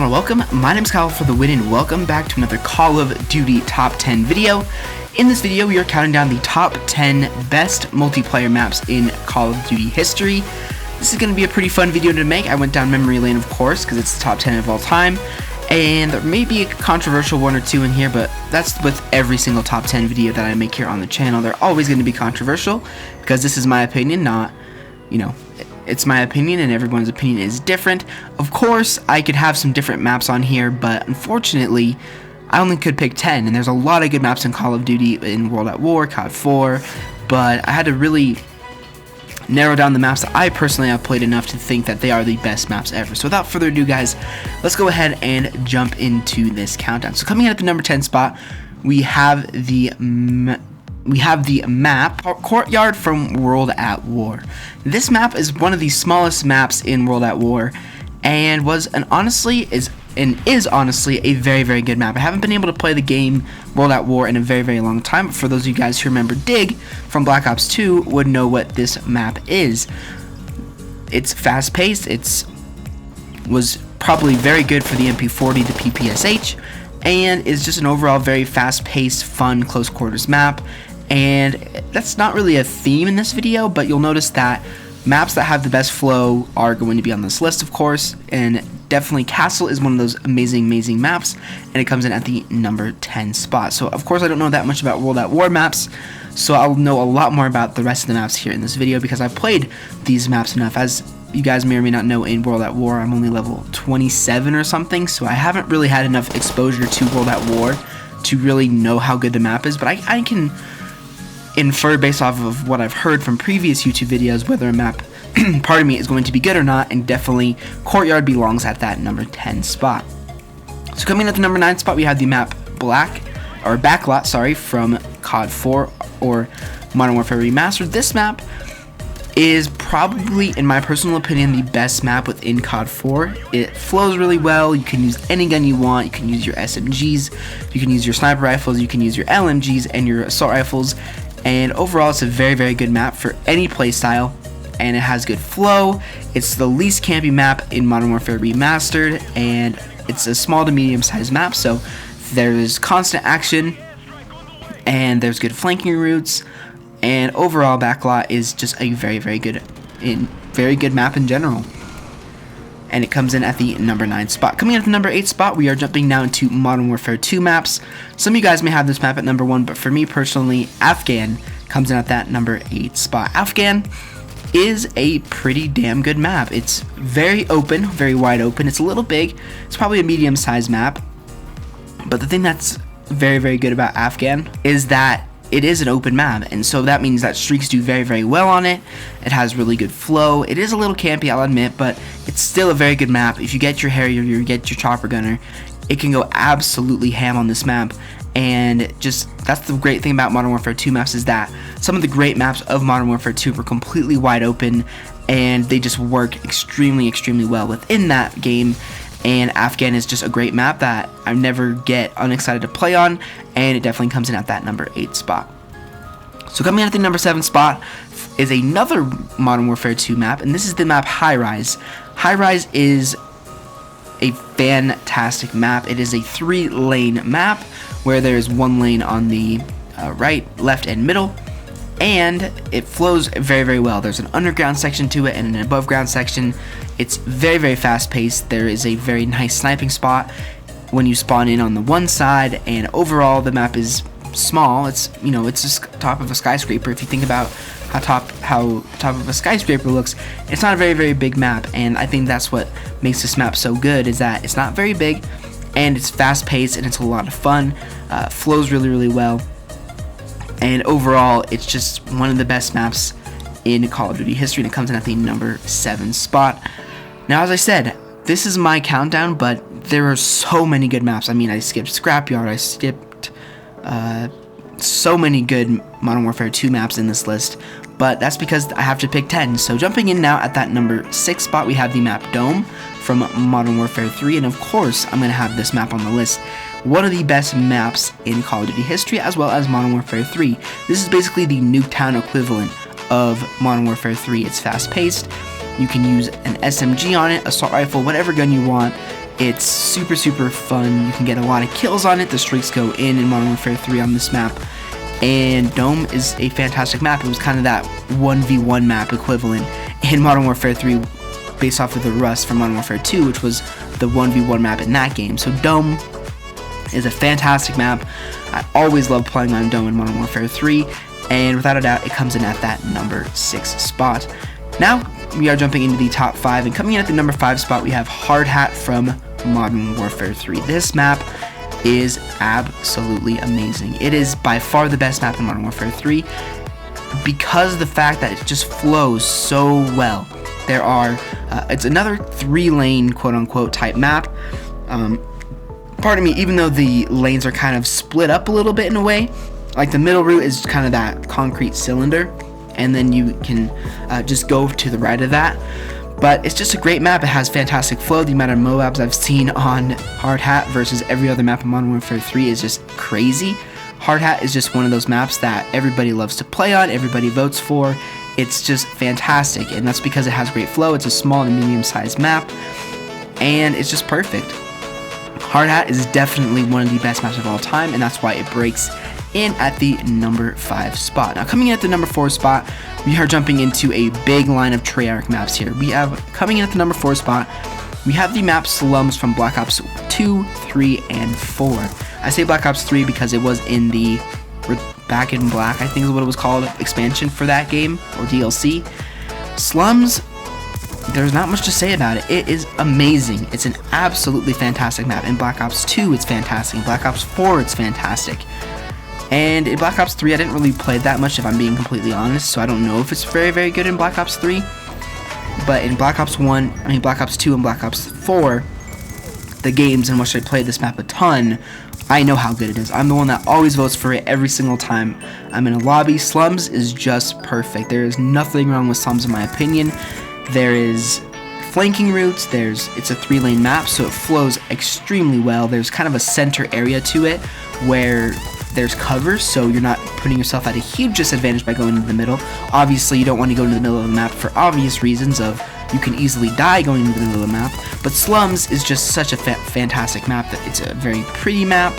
want to welcome. My name is Kyle for the win, and welcome back to another Call of Duty Top 10 video. In this video, we are counting down the top 10 best multiplayer maps in Call of Duty history. This is going to be a pretty fun video to make. I went down memory lane, of course, because it's the top 10 of all time. And there may be a controversial one or two in here, but that's with every single top 10 video that I make here on the channel. They're always going to be controversial, because this is my opinion, not, it's my opinion, and everyone's opinion is different. Of course, I could have some different maps on here, but unfortunately, I only could pick 10, and there's a lot of good maps in Call of Duty, in World at War, COD 4, but I had to really narrow down the maps that I personally have played enough to think that they are the best maps ever. So without further ado, guys, let's go ahead and jump into this countdown. So coming in at the number 10 spot, we have the map Courtyard from World at War. This map is one of the smallest maps in World at War, and is honestly a very, very good map. I haven't been able to play the game World at War in a very, very long time, but for those of you guys who remember Dig from Black Ops 2 would know what this map is. It's fast-paced, was probably very good for the MP40, the PPSH, and is just an overall very fast-paced, fun, close quarters map. And that's not really a theme in this video, but you'll notice that maps that have the best flow are going to be on this list, of course, and definitely Castle is one of those amazing maps, and it comes in at the number 10 spot. So of course I don't know that much about World at War maps, so I'll know a lot more about the rest of the maps here in this video because I've played these maps enough. As you guys may or may not know, in World at War I'm only level 27 or something, so I haven't really had enough exposure to World at War to really know how good the map is, but I can infer based off of what I've heard from previous YouTube videos whether a map pardon me, is going to be good or not, and definitely Courtyard belongs at that number 10 spot. So coming in at the number 9 spot, we have the map Backlot, from COD 4 or Modern Warfare Remastered. This map is probably, in my personal opinion, the best map within COD 4. It flows really well. You can use any gun you want. You can use your SMGs, you can use your sniper rifles, you can use your LMGs and your assault rifles, and overall it's a very, very good map for any playstyle. And it has good flow. It's the least campy map in Modern Warfare Remastered, and it's a small to medium sized map, so there's constant action and there's good flanking routes, and overall Backlot is just a very, very good map in general. And it comes in at the number 9 spot. Coming in at the number 8 spot, we are jumping down to Modern Warfare 2 maps. Some of you guys may have this map at number 1, but for me personally, Afghan comes in at that number 8 spot. Afghan is a pretty damn good map. It's very open, very wide open. It's a little big. It's probably a medium-sized map. But the thing that's very, very good about Afghan is that it is an open map, and so that means that streaks do very, very well on it. It has really good flow. It is a little campy, I'll admit, but it's still a very good map. If you get your Harrier, you get your Chopper Gunner, it can go absolutely ham on this map. And just, that's the great thing about Modern Warfare 2 maps, is that some of the great maps of Modern Warfare 2 were completely wide open, and they just work extremely, extremely well within that game. And Afghan is just a great map that I never get unexcited to play on, and it definitely comes in at that number 8 spot. So coming in at the number 7 spot is another Modern Warfare 2 map, and this is the map Highrise. Highrise is a fantastic map. It is a 3-lane map where there's 1 lane on the right, left, and middle, and it flows very, very well. There's an underground section to it and an above ground section. It's very, very fast paced. There is a very nice sniping spot when you spawn in on the one side, and overall the map is small. It's it's just top of a skyscraper. If you think about how top of a skyscraper looks, it's not a very, very big map, and I think that's what makes this map so good, is that it's not very big, and it's fast paced, and it's a lot of fun. Flows really, really well, and overall it's just one of the best maps in Call of Duty history, and it comes in at the number 7 spot. Now, as I said, this is my countdown, but there are so many good maps. I mean, I skipped Scrapyard, I skipped so many good Modern Warfare 2 maps in this list, but that's because I have to pick 10. So jumping in now at that number 6 spot, we have the map Dome from Modern Warfare 3, and of course I'm going to have this map on the list. One of the best maps in Call of Duty history, as well as Modern Warfare 3. This is basically the Nuketown equivalent of Modern Warfare 3. It's fast paced, you can use an SMG on it, assault rifle, whatever gun you want, It's super fun. You can get a lot of kills on it. The streaks go in Modern Warfare 3 on this map. And Dome is a fantastic map. It was kind of that 1v1 map equivalent in Modern Warfare 3 based off of the Rust from Modern Warfare 2, which was the 1v1 map in that game. So Dome is a fantastic map. I always love playing on Dome in Modern Warfare 3, and without a doubt, it comes in at that number 6 spot. Now, we are jumping into the top 5, and coming in at the number 5 spot, we have Hardhat from Modern Warfare 3. This map is absolutely amazing. It is by far the best map in Modern Warfare 3 because of the fact that it just flows so well. There are, it's another 3-lane quote-unquote type map. Pardon me, even though the lanes are kind of split up a little bit in a way. Like the middle route is kind of that concrete cylinder, and then you can just go to the right of that. But it's just a great map. It has fantastic flow. The amount of MOABs I've seen on Hardhat versus every other map in Modern Warfare 3 is just crazy. Hardhat is just one of those maps that everybody loves to play on, everybody votes for. It's just fantastic, and that's because it has great flow. It's a small to medium-sized map, and it's just perfect. Hardhat is definitely one of the best maps of all time, and that's why it breaks in at the number 5 spot. Now, coming in at the number 4 spot, we are jumping into a big line of Treyarch maps here. We have, coming in at the number 4 spot, we have the map Slums from Black Ops 2, 3, and 4. I say Black Ops 3 because it was in the Back in Black, I think is what it was called, expansion for that game, or DLC. Slums, there's not much to say about it. It is amazing. It's an absolutely fantastic map. In Black Ops 2, it's fantastic. In Black Ops 4, it's fantastic. And in Black Ops 3, I didn't really play that much, if I'm being completely honest, so I don't know if it's very good in Black Ops 3. But in Black Ops 2 and Black Ops 4, the games in which I played this map a ton, I know how good it is. I'm the one that always votes for it every single time I'm in a lobby. Slums is just perfect. There is nothing wrong with Slums in my opinion. There is flanking routes, it's a 3-lane map, so it flows extremely well. There's kind of a center area to it where there's cover, so you're not putting yourself at a huge disadvantage by going into the middle. Obviously, you don't want to go into the middle of the map for obvious reasons of you can easily die going into the middle of the map, but Slums is just such a fantastic map that it's a very pretty map,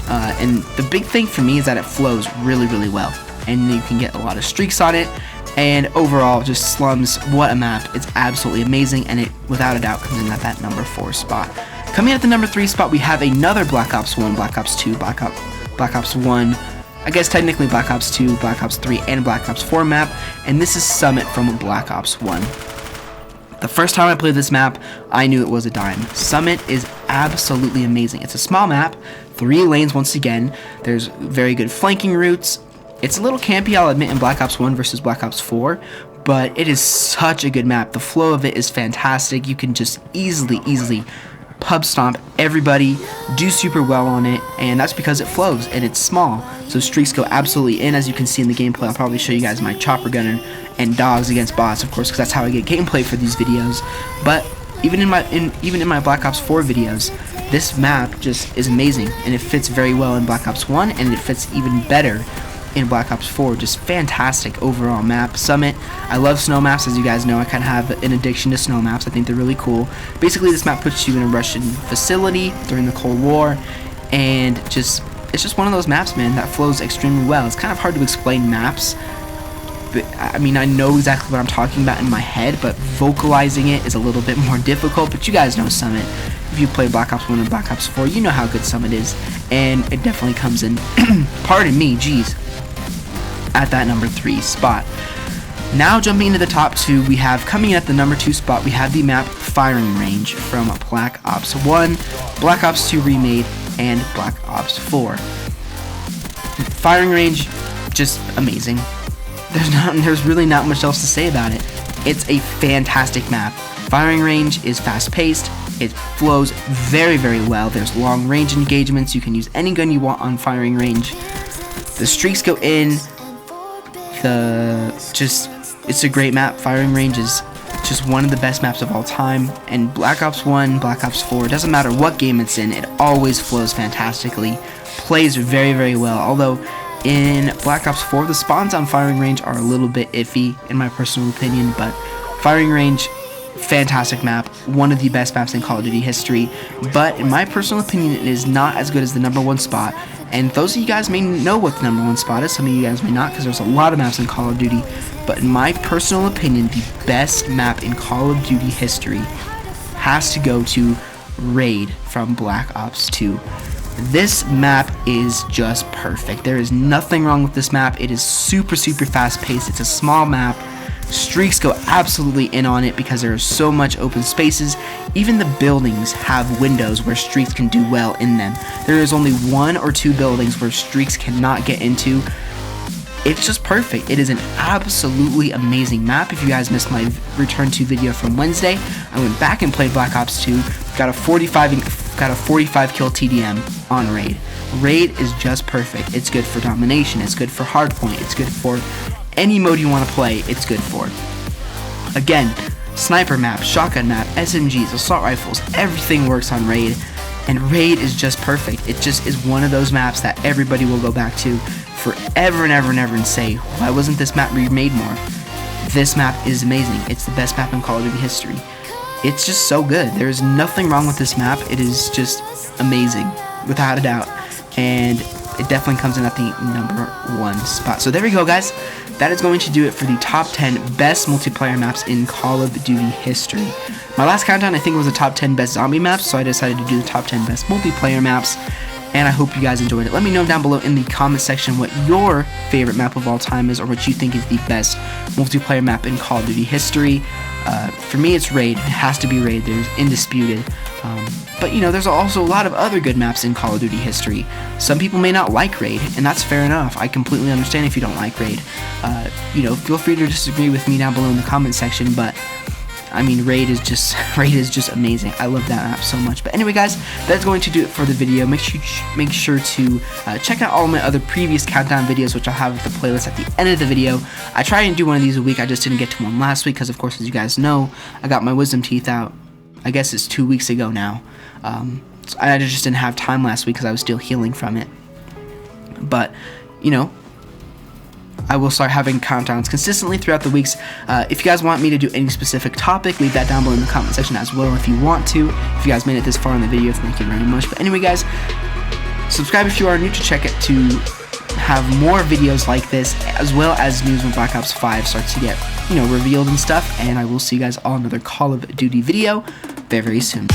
and the big thing for me is that it flows really well, and you can get a lot of streaks on it, and overall, just Slums, what a map. It's absolutely amazing, and it, without a doubt, comes in at that number 4 spot. Coming in at the number 3 spot, we have another Black Ops 1, Black Ops 2, Black Ops 1, I guess technically Black Ops 2, Black Ops 3, and Black Ops 4 map, and this is Summit from Black Ops 1. The first time I played this map, I knew it was a dime. Summit is absolutely amazing. It's a small map, 3 lanes once again, there's very good flanking routes. It's a little campy, I'll admit, in Black Ops 1 versus Black Ops 4, but it is such a good map. The flow of it is fantastic. You can just easily pub stomp everybody, do super well on it, and that's because it flows and it's small, so streaks go absolutely in. As you can see in the gameplay, I'll probably show you guys my chopper gunner and dogs against bots, of course, because that's how I get gameplay for these videos. But even in my Black Ops 4 videos, this map just is amazing, and it fits very well in Black Ops 1, and it fits even better in Black Ops 4. Just fantastic overall map. Summit, I love snow maps, as you guys know. I kind of have an addiction to snow maps. I think they're really cool. Basically, this map puts you in a Russian facility during the Cold War, and it's just one of those maps, man, that flows extremely well. It's kind of hard to explain maps, but I mean, I know exactly what I'm talking about in my head, but vocalizing it is a little bit more difficult. But you guys know Summit. If you play Black Ops 1 and Black Ops 4, you know how good Summit is, and it definitely comes in, pardon me, geez, at that number 3 spot. Now jumping into the top 2, we have, coming in at the number 2 spot, we have the map Firing Range from Black Ops 1, Black Ops 2 Remade, and Black Ops 4. Firing Range, just amazing. There's really not much else to say about it. It's a fantastic map. Firing Range is fast-paced. It flows very well. There's long range engagements. You can use any gun you want on Firing Range. The streaks go in. It's a great map. Firing Range is just one of the best maps of all time, and Black Ops 1, Black Ops 4, it doesn't matter what game it's in, it always flows fantastically, plays very well, although in Black Ops 4, the spawns on Firing Range are a little bit iffy, in my personal opinion, but Firing Range fantastic map, one of the best maps in Call of Duty history, but in my personal opinion, it is not as good as the #1 spot. And those of you guys may know what the #1 spot is, some of you guys may not, because there's a lot of maps in Call of Duty, but in my personal opinion, the best map in Call of Duty history has to go to Raid from Black Ops 2. This map is just perfect. There is nothing wrong with this map. It is super fast paced. It's a small map. Streaks go absolutely in on it because there is so much open spaces. Even the buildings have windows where streaks can do well in them. There is only 1 or 2 buildings where streaks cannot get into. It's just perfect. It is an absolutely amazing map. If you guys missed my return to video from Wednesday, I went back and played Black Ops 2. Got a 45 kill TDM on Raid. Raid is just perfect. It's good for domination. It's good for hardpoint. It's good for any mode you want to play. It's good for. Again, sniper map, shotgun map, SMGs, assault rifles, everything works on Raid. And Raid is just perfect. It just is one of those maps that everybody will go back to forever and ever and ever and say, why wasn't this map remade more? This map is amazing. It's the best map in Call of Duty history. It's just so good. There's nothing wrong with this map. It is just amazing, without a doubt. And it definitely comes in at the #1 spot. So there we go, guys. That is going to do it for the top 10 best multiplayer maps in Call of Duty history. My last countdown, I think, was the top 10 best zombie maps, so I decided to do the top 10 best multiplayer maps. And I hope you guys enjoyed it. Let me know down below in the comment section what your favorite map of all time is, or what you think is the best multiplayer map in Call of Duty history. For me, it's Raid. It has to be Raid. There's indisputed. But, you know, there's also a lot of other good maps in Call of Duty history. Some people may not like Raid, and that's fair enough. I completely understand if you don't like Raid. You know, feel free to disagree with me down below in the comment section, but I mean, Raid is just amazing. I love that map so much. But anyway, guys, that's going to do it for the video. Make sure to check out all my other previous countdown videos, which I'll have with the playlist at the end of the video. I try and do one of these a week. I just didn't get to one last week because, of course, as you guys know, I got my wisdom teeth out. I guess it's 2 weeks ago now. So I just didn't have time last week because I was still healing from it. But, you know, I will start having countdowns consistently throughout the weeks. If you guys want me to do any specific topic, leave that down below in the comment section as well if you want to. If you guys made it this far in the video, thank you very much. But anyway, guys, subscribe if you are new to check it to have more videos like this, as well as news when Black Ops 5 starts to get, you know, revealed and stuff. And I will see you guys all in another Call of Duty video very soon.